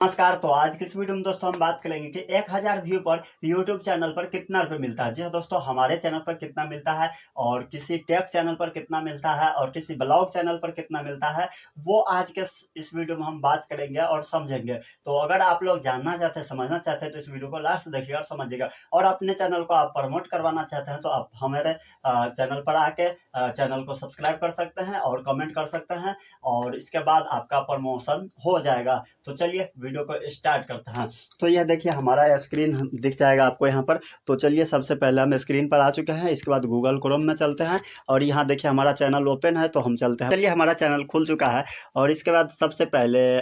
नमस्कार। तो आज की इस वीडियो में दोस्तों हम बात करेंगे कि 1000 व्यू पर यूट्यूब चैनल पर कितना रुपए मिलता है। जी हाँ दोस्तों, हमारे चैनल पर कितना मिलता है और किसी टेक चैनल पर कितना मिलता है और किसी ब्लॉग चैनल पर कितना मिलता है, वो आज के इस वीडियो में हम बात करेंगे और समझेंगे। तो अगर आप लोग जानना चाहते हैं, समझना चाहते हैं, तो इस वीडियो को लास्ट देखिएगा और समझिएगा। और अपने चैनल को आप प्रमोट करवाना चाहते हैं तो आप हमारे चैनल पर आके चैनल को सब्सक्राइब कर सकते हैं और कमेंट कर सकते हैं, और इसके बाद आपका प्रमोशन हो जाएगा। तो चलिए वीडियो को स्टार्ट करते हैं। तो यह देखिए हमारा स्क्रीन दिख जाएगा आपको यहाँ पर। तो चलिए सबसे पहले हम स्क्रीन पर आ चुके हैं। इसके बाद गूगल क्रोम में चलते हैं और यहाँ देखिए हमारा चैनल ओपन है, तो हम चलते हैं। चलिए हमारा चैनल खुल चुका है और इसके बाद सबसे पहले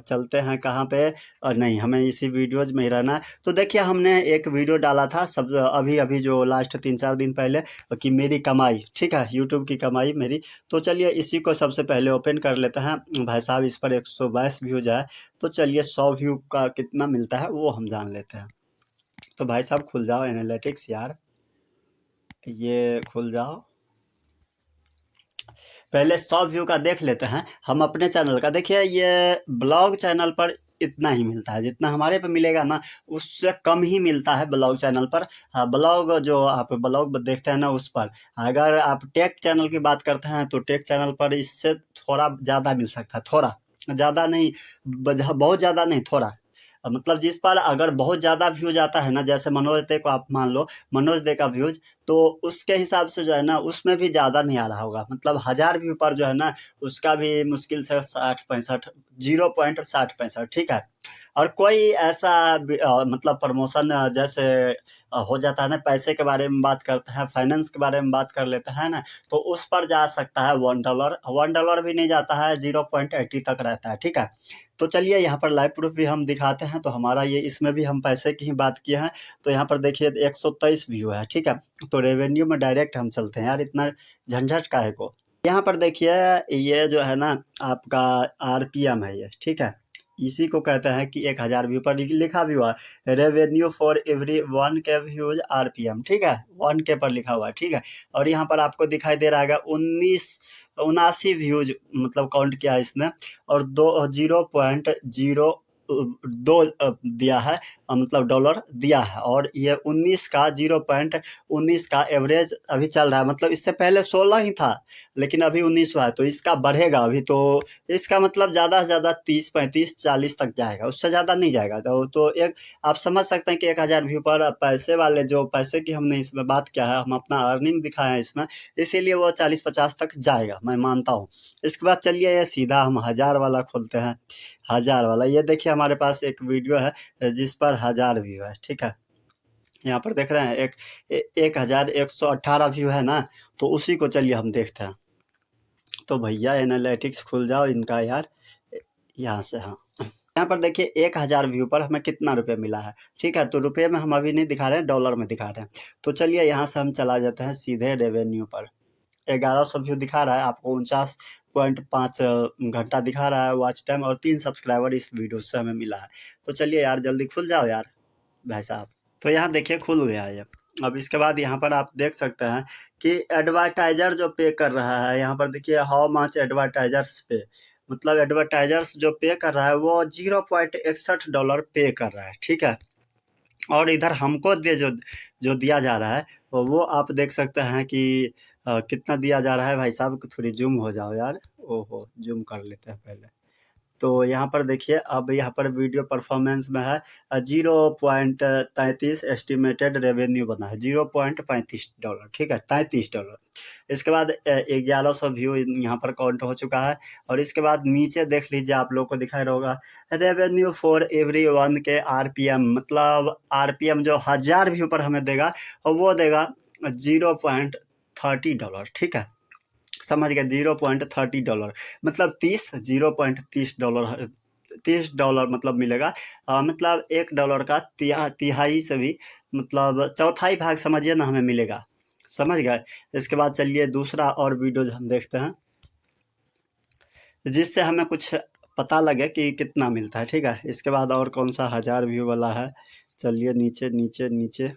चलते हैं कहाँ पे, और नहीं, हमें इसी वीडियोज में ही रहना है। तो देखिए हमने एक वीडियो डाला था सब अभी अभी जो लास्ट 3-4 दिन पहले, कि मेरी कमाई, ठीक है, यूट्यूब की कमाई मेरी। तो चलिए इसी को सबसे पहले ओपन कर लेते हैं। भाई साहब इस पर 122 व्यूज है। तो चलिए 100 व्यू का कितना मिलता है वो हम जान लेते हैं। तो भाई साहब खुल जाओ एनालिटिक्स यार, ये खुल जाओ। पहले 100 व्यू का देख लेते हैं हम अपने चैनल का। देखिए ये ब्लॉग चैनल पर इतना ही मिलता है, जितना हमारे पे मिलेगा ना उससे कम ही मिलता है ब्लॉग चैनल पर। हाँ, ब्लॉग जो आप ब्लॉग देखते हैं ना उस पर। अगर आप टेक चैनल की बात करते हैं तो टेक चैनल पर इससे थोड़ा ज़्यादा मिल सकता है, थोड़ा ज़्यादा नहीं, बहुत ज़्यादा नहीं, थोड़ा। मतलब जिस पर अगर बहुत ज़्यादा व्यूज आता है ना, जैसे मनोज दे को आप मान लो, मनोज दे का व्यूज, तो उसके हिसाब से जो है ना उसमें भी ज़्यादा नहीं आ रहा होगा। मतलब 1000 व्यू पर जो है ना उसका भी मुश्किल से 60-65, 0.60-65, ठीक है। और कोई ऐसा मतलब प्रमोशन जैसे हो जाता है ना, पैसे के बारे में बात करते हैं, फाइनेंस के बारे में बात कर लेते हैं ना, तो उस पर जा सकता है $1। $1 भी नहीं जाता है, 0.80 तक रहता है, ठीक है। तो चलिए यहाँ पर लाइव प्रूफ भी हम दिखाते हैं। तो हमारा ये, इसमें भी हम पैसे की ही बात किए हैं। तो यहाँ पर देखिए 123 व्यू है, ठीक है। तो रेवेन्यू में डायरेक्ट हम चलते हैं यार, इतना झंझट काहे को। यहाँ पर देखिए ये जो है ना आपका आरपीएम है ये, ठीक है। इसी को कहते हैं कि 1000 व्यू पर लिखा भी हुआ है revenue for every 1K views RPM, ठीक है, 1K पर लिखा हुआ है, ठीक है। और यहाँ पर आपको दिखाई दे रहा है 79 व्यूज मतलब काउंट किया है इसने, और 0.02 दिया है, मतलब डॉलर दिया है। और ये 19 का 0.19 का एवरेज अभी चल रहा है। मतलब इससे पहले 16 ही था, लेकिन अभी 19 हुआ है, तो इसका बढ़ेगा अभी। तो इसका मतलब ज़्यादा से ज़्यादा 30-35-40 तक जाएगा, उससे ज़्यादा नहीं जाएगा। तो एक आप समझ सकते हैं कि 1000 व्यू पर पैसे वाले, जो पैसे की हमने इसमें बात किया है, हम अपना अर्निंग दिखाए हैं इसमें, इसीलिए वो 40-50 तक जाएगा, मैं मानता हूँ। इसके बाद चलिए ये सीधा हम 1000 वाला खोलते हैं। 1000 वाला, ये देखिए हमारे पास एक वीडियो है जिस पर 1000 व्यू है, ठीक है। यहाँ पर देख रहे हैं 1118 व्यू है ना, तो उसी को चलिए हम देखते हैं। तो भैया एनालिटिक्स खुल जाओ इनका यार, यहाँ से। हाँ, यहाँ पर देखिए 1000 व्यू पर हमें कितना रुपये मिला है, ठीक है। तो रुपये में हम अभी नहीं दिखा रहे हैं, डॉलर में दिखा रहे हैं। तो चलिए यहाँ से हम चला जाते हैं सीधे रेवेन्यू पर। 1100 व्यू दिखा रहा है आपको, 49.5 घंटा दिखा रहा है वॉच टाइम, और 3 सब्सक्राइबर इस वीडियो से हमें मिला है। तो चलिए यार जल्दी खुल जाओ यार भाई साहब। तो यहाँ देखिए खुल गया है ये। अब इसके बाद यहाँ पर आप देख सकते हैं कि एडवर्टाइजर जो पे कर रहा है, यहाँ पर देखिए हाउ मच एडवर्टाइजर्स पे, मतलब एडवर्टाइजर्स जो पे कर रहा है वो $0.61 पे कर रहा है, ठीक है। और इधर हमको जो जो दिया जा रहा है वो आप देख सकते हैं कि कितना दिया जा रहा है। भाई साहब थोड़ी जूम हो जाओ यार, ओहो जूम कर लेते हैं पहले। तो यहाँ पर देखिए अब यहाँ पर वीडियो परफॉर्मेंस में है 0.33 एस्टिमेटेड रेवेन्यू बना है, $0.35, ठीक है, $33। इसके बाद 1100 व्यू यहाँ पर काउंट हो चुका है। और इसके बाद नीचे देख लीजिए, आप लोग को दिखाई होगा revenue for every 1K RPM, मतलब आरपीएम जो 1000 व्यू पर हमें देगा और वो देगा $0.30, ठीक है। समझ गए, $0.30 मतलब 30 मतलब मिलेगा। मतलब $1 का तिहाई से भी, मतलब चौथाई भाग समझिए ना हमें मिलेगा, समझ गए। इसके बाद चलिए दूसरा और वीडियो हम देखते हैं जिससे हमें कुछ पता लगे कि कितना मिलता है, ठीक है। इसके बाद और कौन सा 1000 व्यू वाला है, चलिए नीचे नीचे नीचे।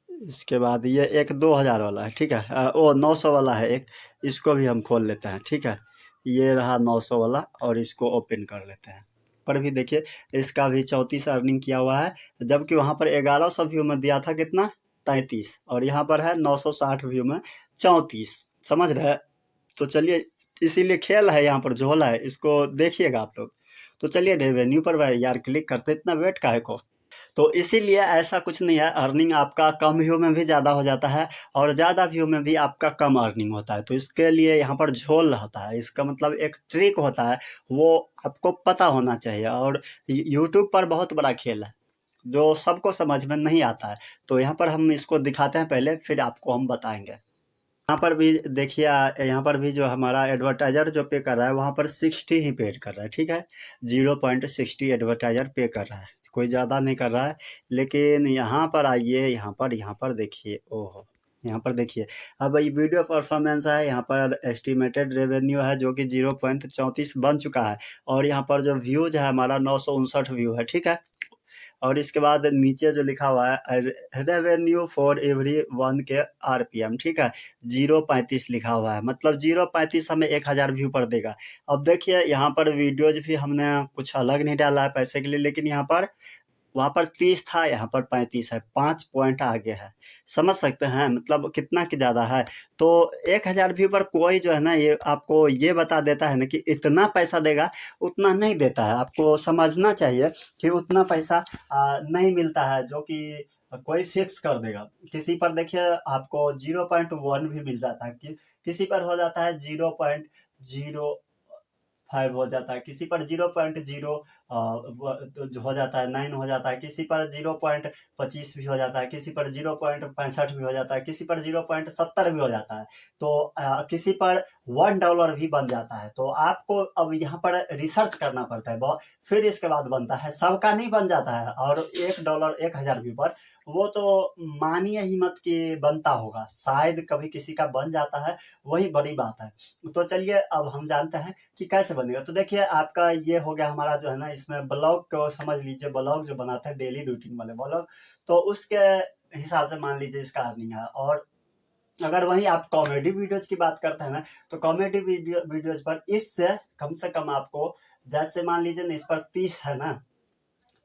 इसके बाद ये एक 2000 वाला है, ठीक है। वो 900 वाला है एक, इसको भी हम खोल लेते हैं, ठीक है। ये रहा 900 वाला, और इसको ओपन कर लेते हैं। पर भी देखिए इसका भी 34 अर्निंग किया हुआ है, जबकि वहाँ पर 1100 व्यू में दिया था कितना, 33, और यहाँ पर है 960 व्यू में 34। समझ रहे हैं? तो चलिए, इसीलिए खेल है यहाँ पर, झोला है, इसको देखिएगा आप लोग। तो चलिए रेवेन्यू पर भाई यार क्लिक करते, इतना वेट काहे को। तो इसीलिए ऐसा कुछ नहीं है, अर्निंग आपका कम व्यू में भी ज़्यादा हो जाता है और ज़्यादा व्यू में भी आपका कम अर्निंग होता है। तो इसके लिए यहाँ पर झोल रहता है, इसका मतलब एक ट्रिक होता है, वो आपको पता होना चाहिए। और यूट्यूब पर बहुत बड़ा खेल है जो सबको समझ में नहीं आता है। तो यहाँ पर हम इसको दिखाते हैं पहले, फिर आपको हम बताएंगे। यहाँ पर भी देखिए, यहाँ पर भी जो हमारा एडवर्टाइजर जो पे कर रहा है वहाँ पर 60 ही पे कर रहा है, ठीक है। 0.60 एडवर्टाइजर पे कर रहा है, कोई ज़्यादा नहीं कर रहा है। लेकिन यहाँ पर आइए, यहाँ पर देखिए, ओहो, यहाँ पर देखिए, अब ये वीडियो परफॉर्मेंस है, यहाँ पर एस्टिमेटेड रेवेन्यू है जो कि 0.34 बन चुका है। और यहाँ पर जो व्यूज है हमारा 959 व्यू है, ठीक है। और इसके बाद नीचे जो लिखा हुआ है रेवेन्यू फॉर एवरी वन के RPM, ठीक है, 0.35 लिखा हुआ है, मतलब 0.35 हमें 1000 व्यू पर देगा। अब देखिए यहाँ पर वीडियोज भी हमने कुछ अलग नहीं डाला है पैसे के लिए, लेकिन यहाँ पर, वहाँ पर 30 था, यहाँ पर 35 है, 5 पॉइंट आगे है। समझ सकते हैं मतलब कितना की ज़्यादा है। तो 1000 व्यू पर कोई जो है ना, ये आपको ये बता देता है ना कि इतना पैसा देगा, उतना नहीं देता है। आपको समझना चाहिए कि उतना पैसा नहीं मिलता है जो कि कोई फिक्स कर देगा। किसी पर देखिए आपको 0.1 भी मिल जाता है, कि किसी पर हो जाता है 0.05 हो जाता है, किसी पर 0.0 हो जाता है, 9 हो जाता है, किसी पर 0.25 भी हो जाता है, किसी पर 0.65 भी हो जाता है, किसी पर 0.70 भी हो जाता है। तो किसी पर $1 भी बन जाता है। तो आपको अब यहाँ पर रिसर्च करना पड़ता है बहुत, फिर इसके बाद बनता है, सबका नहीं बन जाता है। और $1 1000 व्यू पर, वो तो मानिए ही मत कि बनता होगा, शायद कभी किसी का बन जाता है, वही बड़ी बात है। तो चलिए अब हम जानते हैं कि कैसे बनेगा। तो देखिए आपका ये हो गया हमारा जो है ना, इसमें ब्लॉग को समझ लीजिए, ब्लॉग जो बनाते हैं डेली रूटीन वाले ब्लॉग, तो उसके हिसाब से मान लीजिए इसका अर्निंग है। और अगर वहीं आप कॉमेडी वीडियोज की बात करते हैं ना, तो कॉमेडी वीडियोज पर इससे कम से कम आपको, जैसे मान लीजिए ना, इस पर 30 है ना,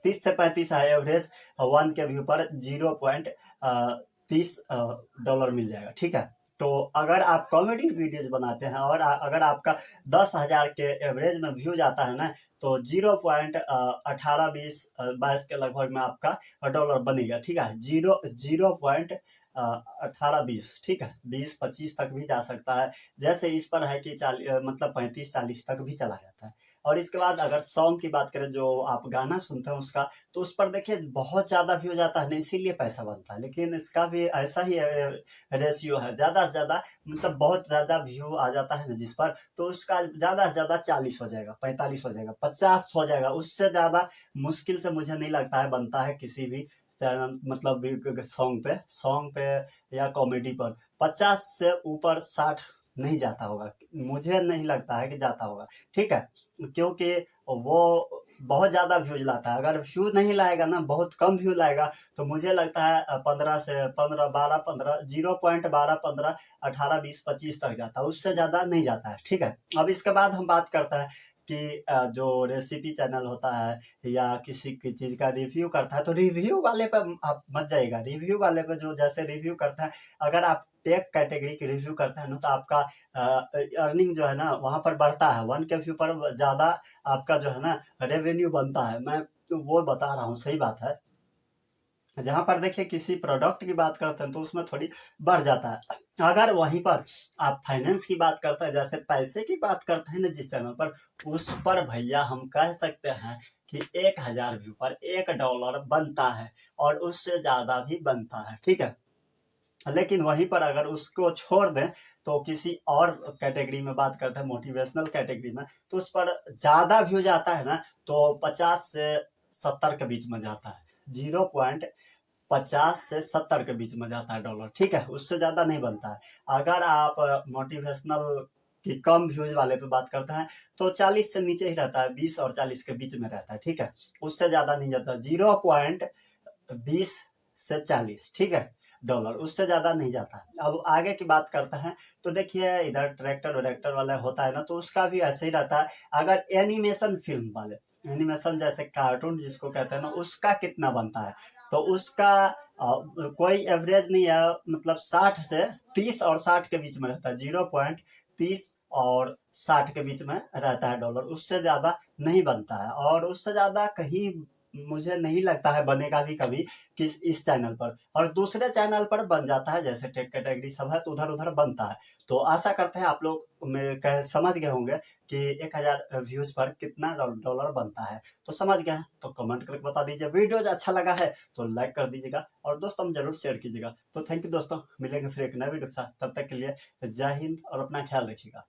30 से 35 है एवरेज, 1 के व्यू पर $0.30 मिल जाएगा, ठीक है। तो अगर आप कॉमेडी वीडियोज बनाते हैं और अगर आपका 10,000 के एवरेज में व्यूज आता है ना, तो 0.18-20-22 के लगभग में आपका डॉलर बनेगा, ठीक है। 0.18-20, ठीक है, 20-25 तक भी जा सकता है। जैसे इस पर है कि मतलब 35-40 तक भी चला जाता है। और इसके बाद अगर सॉन्ग की बात करें, जो आप गाना सुनते हैं उसका, तो उस पर देखिए बहुत ज़्यादा व्यू जाता है ना, इसीलिए पैसा बनता है। लेकिन इसका भी ऐसा ही रेशियो है, ज़्यादा से ज़्यादा मतलब बहुत ज़्यादा व्यू आ जाता है ना जिस पर, तो उसका ज़्यादा से ज़्यादा 40 हो जाएगा, 45 हो जाएगा, 50 हो जाएगा। उससे ज़्यादा मुश्किल से मुझे नहीं लगता है बनता है किसी भी चैनल, मतलब सॉन्ग पे या कॉमेडी पर। 50 से ऊपर 60 नहीं जाता होगा, मुझे नहीं लगता है कि जाता होगा, ठीक है। क्योंकि वो बहुत ज़्यादा व्यूज लाता है। अगर व्यू नहीं लाएगा ना, बहुत कम व्यू लाएगा, तो मुझे लगता है 15 से 15, 12, 15, 0.12, 15, 18, 20, 25 तक जाता है, उससे ज़्यादा नहीं जाता है, ठीक है। अब इसके बाद हम बात करते हैं कि जो रेसिपी चैनल होता है या किसी की चीज़ का रिव्यू करता है, तो रिव्यू वाले पर आप मत जाइएगा। रिव्यू वाले पे जो जैसे रिव्यू करता है, अगर आप टेक कैटेगरी के रिव्यू करते हैं ना, तो आपका अर्निंग जो है ना वहाँ पर बढ़ता है, 1 के व्यू पर ज़्यादा आपका जो है ना रेवेन्यू बनता है। मैं तो वो बता रहा हूँ, सही बात है। जहाँ पर देखिए किसी प्रोडक्ट की बात करते हैं तो उसमें थोड़ी बढ़ जाता है। अगर वहीं पर आप फाइनेंस की बात करते हैं, जैसे पैसे की बात करते हैं ना जिस चैनल पर, उस पर भैया हम कह सकते हैं कि 1000 व्यू पर $1 बनता है, और उससे ज़्यादा भी बनता है, ठीक है। लेकिन वहीं पर अगर उसको छोड़ दें, तो किसी और कैटेगरी में बात करते हैं, मोटिवेशनल कैटेगरी में, तो उस पर ज़्यादा व्यूज आता है ना, तो 50 से 70 के बीच में जाता है, 0.50 से 70 के बीच में जाता है डॉलर, ठीक है। उससे ज़्यादा नहीं बनता है। अगर आप मोटिवेशनल की कम व्यूज वाले पे बात करते हैं, तो 40 से नीचे ही रहता है, 20 और 40 के बीच में रहता है, ठीक है। उससे ज़्यादा नहीं जाता, 0.20 से 40, ठीक है। डॉलर, उससे ज़्यादा नहीं जाता है। अब आगे की बात करते हैं तो देखिए इधर ट्रैक्टर वैक्टर वाला होता है ना, तो उसका भी ऐसे ही रहता है। अगर एनिमेशन फिल्म वाले, एनिमेशन जैसे कार्टून जिसको कहते हैं ना, उसका कितना बनता है, तो उसका कोई एवरेज नहीं है, मतलब 60 से 30 और 60 के बीच में रहता है, 0.30 और 60 के बीच में रहता है डॉलर, उससे ज़्यादा नहीं बनता है। और उससे ज़्यादा कहीं मुझे नहीं लगता है बनेगा भी कभी, किस इस चैनल पर। और दूसरे चैनल पर बन जाता है, जैसे टेक कैटेगरी सब है तो उधर उधर बनता है। तो आशा करते हैं आप लोग मेरे समझ गए होंगे कि 1000 व्यूज पर कितना डॉलर बनता है। तो समझ गए हैं तो कमेंट करके बता दीजिए। वीडियो अच्छा लगा है तो लाइक कर दीजिएगा और दोस्तों हम जरूर शेयर कीजिएगा। तो थैंक यू दोस्तों, मिलेंगे फिर एक नए वीडियो के साथ, तब तक के लिए जय हिंद और अपना ख्याल रखिएगा।